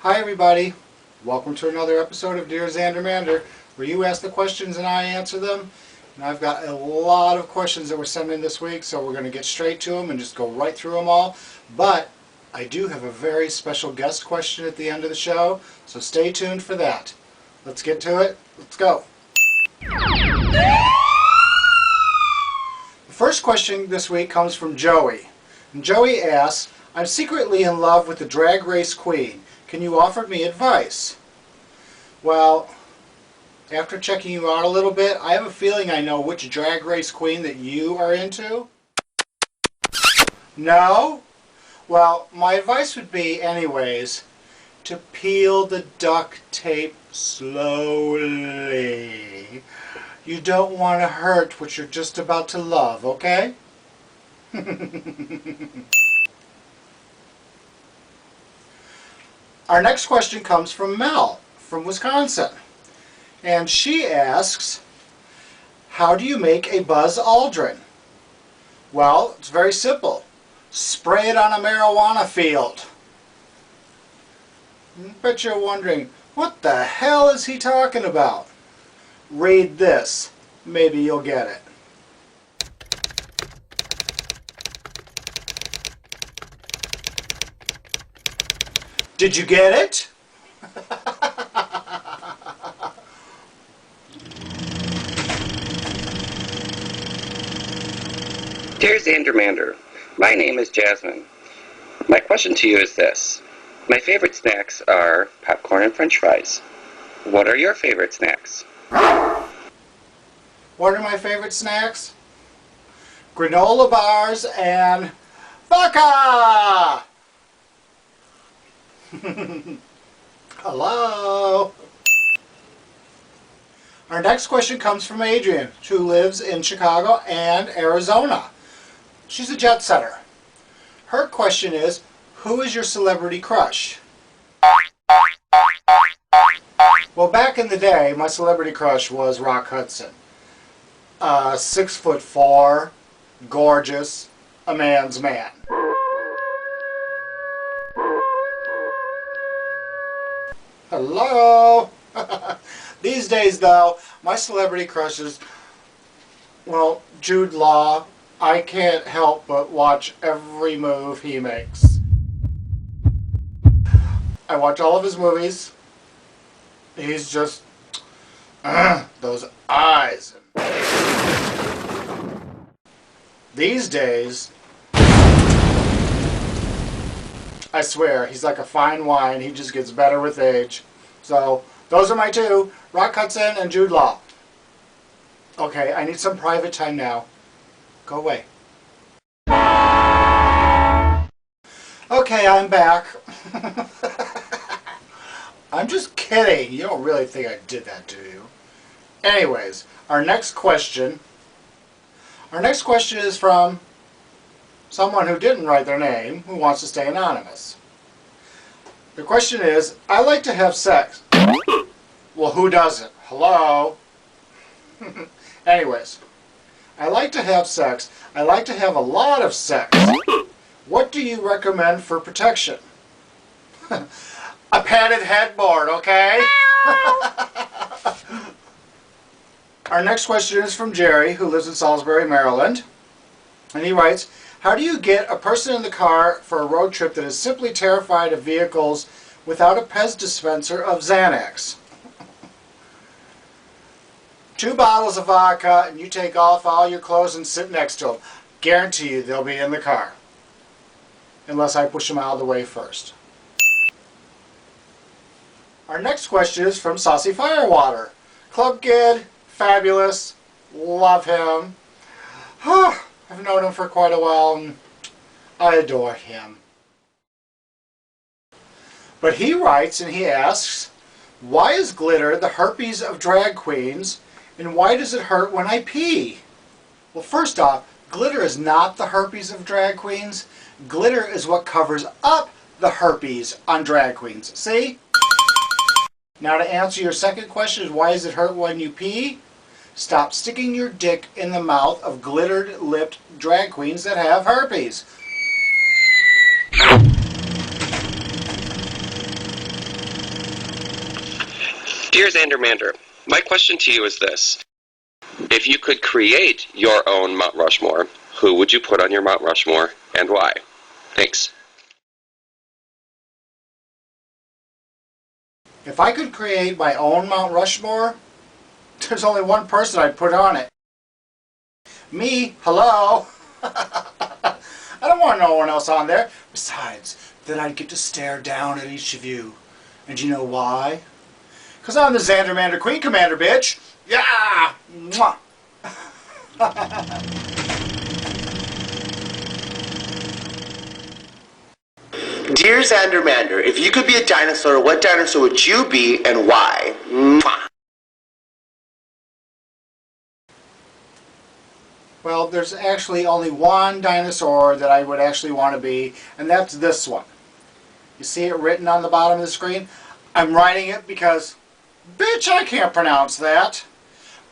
Hi everybody, welcome to another episode of Dear Zander Mander, where you ask the questions and I answer them. And I've got a lot of questions that were sent in this week, so we're going to get straight to them and just go right through them all. But I do have a very special guest question at the end of the show, so stay tuned for that. Let's get to it. Let's go. The first question this week comes from Joey. And Joey asks, I'm secretly in love with the drag race queen. Can you offer me advice? Well, after checking you out a little bit, I have a feeling I know which drag race queen that you are into. No? Well, my advice would be, anyways, to peel the duct tape slowly. You don't want to hurt what you're just about to love, okay? Our next question comes from Mel from Wisconsin. And she asks, how do you make a Buzz Aldrin? Well, it's very simple. Spray it on a marijuana field. I bet you're wondering, what the hell is he talking about? Read this. Maybe you'll get it. Did you get it? Dear Zander Mander, my name is Jasmine. My question to you is this. My favorite snacks are popcorn and french fries. What are your favorite snacks? What are my favorite snacks? Granola bars and vodka! Hello? Our next question comes from Adrian, who lives in Chicago and Arizona. She's a jet setter. Her question is, who is your celebrity crush? Well, back in the day, my celebrity crush was Rock Hudson. 6'4", gorgeous, a man's man. Hello? These days, though, my celebrity crushes, well, Jude Law. I can't help but watch every move he makes. I watch all of his movies. He's just, those eyes. These days, I swear, he's like a fine wine. He just gets better with age. So, those are my two, Rock Hudson and Jude Law. Okay, I need some private time now. Go away. Okay, I'm back. I'm just kidding. You don't really think I did that, do you? Anyways, our next question is from someone who didn't write their name, who wants to stay anonymous. The question is, I like to have sex. Well, who doesn't? Hello? Anyways, I like to have sex. I like to have a lot of sex. What do you recommend for protection? A padded headboard, okay? Our next question is from Jerry, who lives in Salisbury, Maryland. And he writes, how do you get a person in the car for a road trip that is simply terrified of vehicles without a Pez dispenser of Xanax? 2 bottles of vodka, and you take off all your clothes and sit next to them. Guarantee you they'll be in the car. Unless I push them out of the way first. Our next question is from Saucy Firewater. Club kid, fabulous, love him. I've known him for quite a while and I adore him. But he writes and he asks, why is glitter the herpes of drag queens and why does it hurt when I pee? Well, first off, glitter is not the herpes of drag queens. Glitter is what covers up the herpes on drag queens. See? Now to answer your second question, why does it hurt when you pee? Stop sticking your dick in the mouth of glittered-lipped drag queens that have herpes. Dear Zander Mander, my question to you is this. If you could create your own Mount Rushmore, who would you put on your Mount Rushmore and why? Thanks. If I could create my own Mount Rushmore, there's only one person I'd put on it. Me, hello. I don't want no one else on there. Besides, then I'd get to stare down at each of you. And you know why? Because I'm the Zander Mander Queen Commander, bitch. Yeah! Mwah! Dear Zander Mander, if you could be a dinosaur, what dinosaur would you be and why? Mwah. Well, there's actually only one dinosaur that I would actually want to be, and that's this one. You see it written on the bottom of the screen? I'm writing it because, bitch, I can't pronounce that.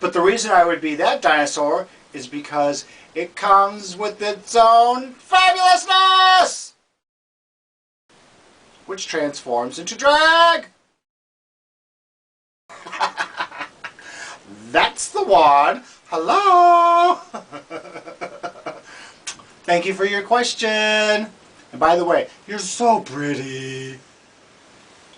But the reason I would be that dinosaur is because it comes with its own fabulousness! Which transforms into drag! That's the one! Hello! Thank you for your question! And by the way, you're so pretty!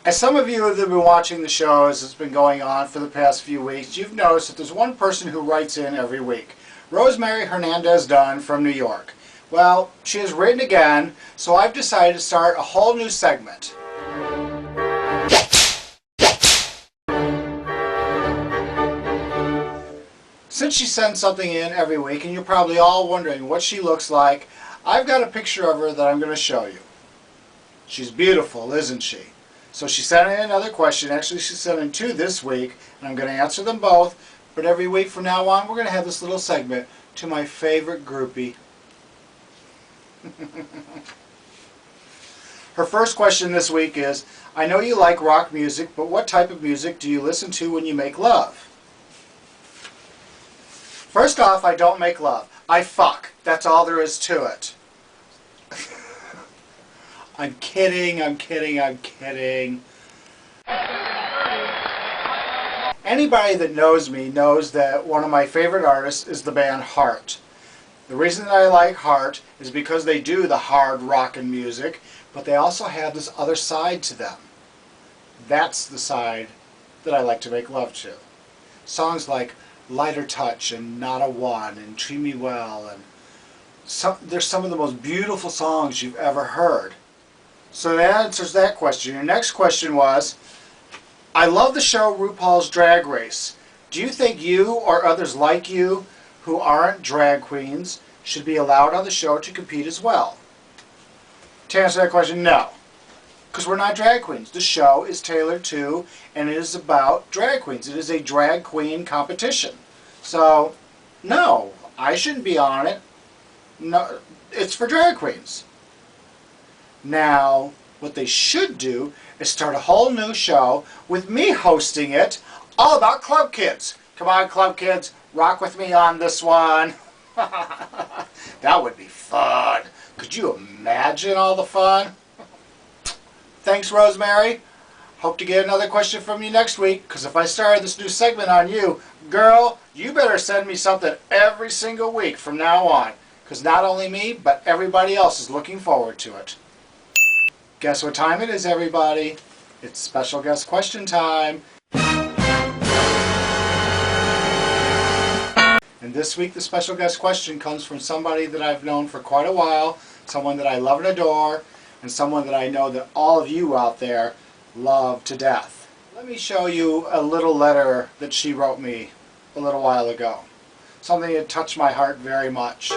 As some of you that have been watching the show as it's been going on for the past few weeks, you've noticed that there's one person who writes in every week. Rosemary Hernandez Dunn from New York. Well, she has written again, so I've decided to start a whole new segment. Since she sends something in every week, and you're probably all wondering what she looks like, I've got a picture of her that I'm going to show you. She's beautiful, isn't she? So she sent in another question. Actually, she sent in two this week, and I'm going to answer them both. But every week from now on, we're going to have this little segment to my favorite groupie. Her first question this week is, I know you like rock music, but what type of music do you listen to when you make love? First off, I don't make love. I fuck. That's all there is to it. I'm kidding, I'm kidding, I'm kidding. Anybody that knows me knows that one of my favorite artists is the band Heart. The reason that I like Heart is because they do the hard rockin' music, but they also have this other side to them. That's the side that I like to make love to. Songs like Lighter Touch and Not a One and Treat Me Well, and they're some of the most beautiful songs you've ever heard. So that answers that question. Your next question was, I love the show RuPaul's Drag Race. Do you think you or others like you who aren't drag queens should be allowed on the show to compete as well? To answer that question, no. Because we're not drag queens. The show is tailored to, and it is about drag queens. It is a drag queen competition. So, no, I shouldn't be on it. No, it's for drag queens. Now, what they should do is start a whole new show with me hosting it, all about club kids. Come on, club kids, rock with me on this one. That would be fun. Could you imagine all the fun? Thanks, Rosemary. Hope to get another question from you next week, because if I started this new segment on you, girl, you better send me something every single week from now on, because not only me, but everybody else is looking forward to it. Guess what time it is, everybody? It's special guest question time. And this week the special guest question comes from somebody that I've known for quite a while, someone that I love and adore, and someone that I know that all of you out there love to death. Let me show you a little letter that she wrote me a little while ago. Something that touched my heart very much.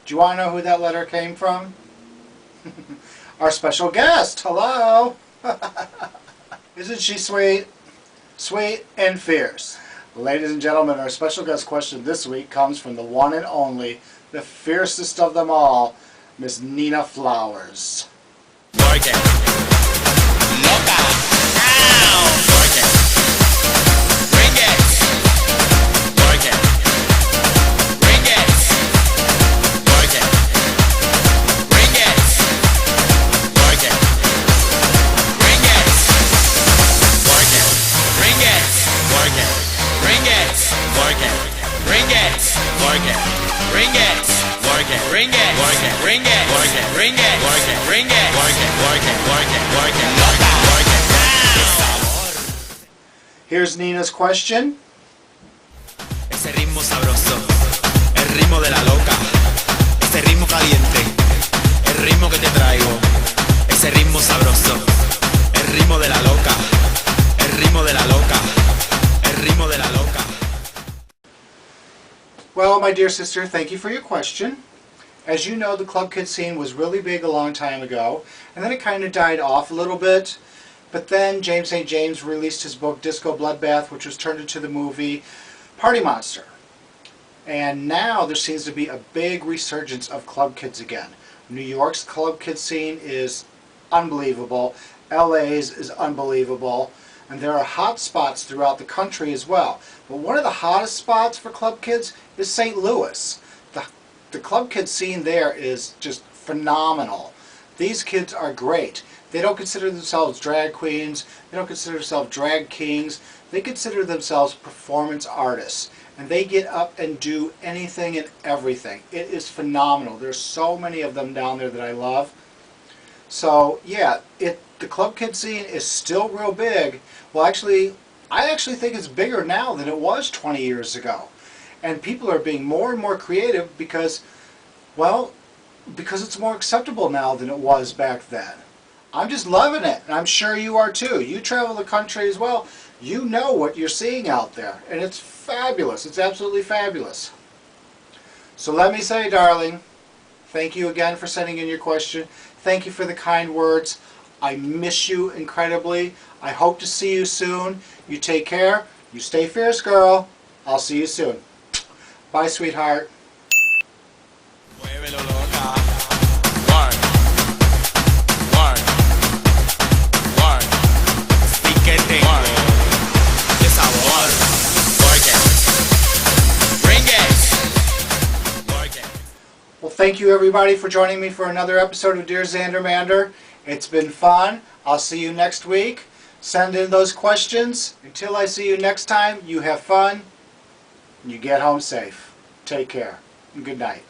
Do you want to know who that letter came from? Our special guest. Hello. Isn't she sweet? Sweet and fierce. Ladies and gentlemen, our special guest question this week comes from the one and only, the fiercest of them all, Miss Nina Flowers. Work it. Loca. Ow. Work it. Bring it. Work it. Bring it. Work it. Bring it. Work it. Bring it. Work it. Bring it. Work it. Bring it. Work it. Bring it. Work it. Bring it. Work it. Bring it. Work it. Bring it. Work it. Bring it. Work it. Bring it. Work it. Work it. Work it. Work it. Loca. Work it. Here's Nina's question. Ese ritmo sabroso, el ritmo de la loca, ese ritmo caliente, el ritmo que te traigo, ese ritmo sabroso, el ritmo de la loca, el ritmo de la loca, el ritmo de la loca. Well, my dear sister, thank you for your question. As you know, the club kid scene was really big a long time ago, and then it kind of died off a little bit. But then James St. James released his book Disco Bloodbath, which was turned into the movie Party Monster. And now there seems to be a big resurgence of club kids again. New York's club kid scene is unbelievable. LA's is unbelievable. And there are hot spots throughout the country as well. But one of the hottest spots for club kids is St. Louis. The club kid scene there is just phenomenal. These kids are great. They don't consider themselves drag queens. They don't consider themselves drag kings. They consider themselves performance artists. And they get up and do anything and everything. It is phenomenal. There's so many of them down there that I love. So yeah, the club kid scene is still real big. Well, actually, I actually think it's bigger now than it was 20 years ago. And people are being more and more creative because, well, because it's more acceptable now than it was back then. I'm just loving it, and I'm sure you are too. You travel the country as well. You know what you're seeing out there, and it's fabulous. It's absolutely fabulous. So let me say, darling, thank you again for sending in your question. Thank you for the kind words. I miss you incredibly. I hope to see you soon. You take care. You stay fierce, girl. I'll see you soon. Bye, sweetheart. Muévelo loca. Work. Work. Work. Piquete. Work. De sabor. Work it. Bring it. Work it. Well, thank you everybody for joining me for another episode of Dear Zander Mander. It's been fun. I'll see you next week. Send in those questions. Until I see you next time, you have fun. You get home safe. Take care. And good night.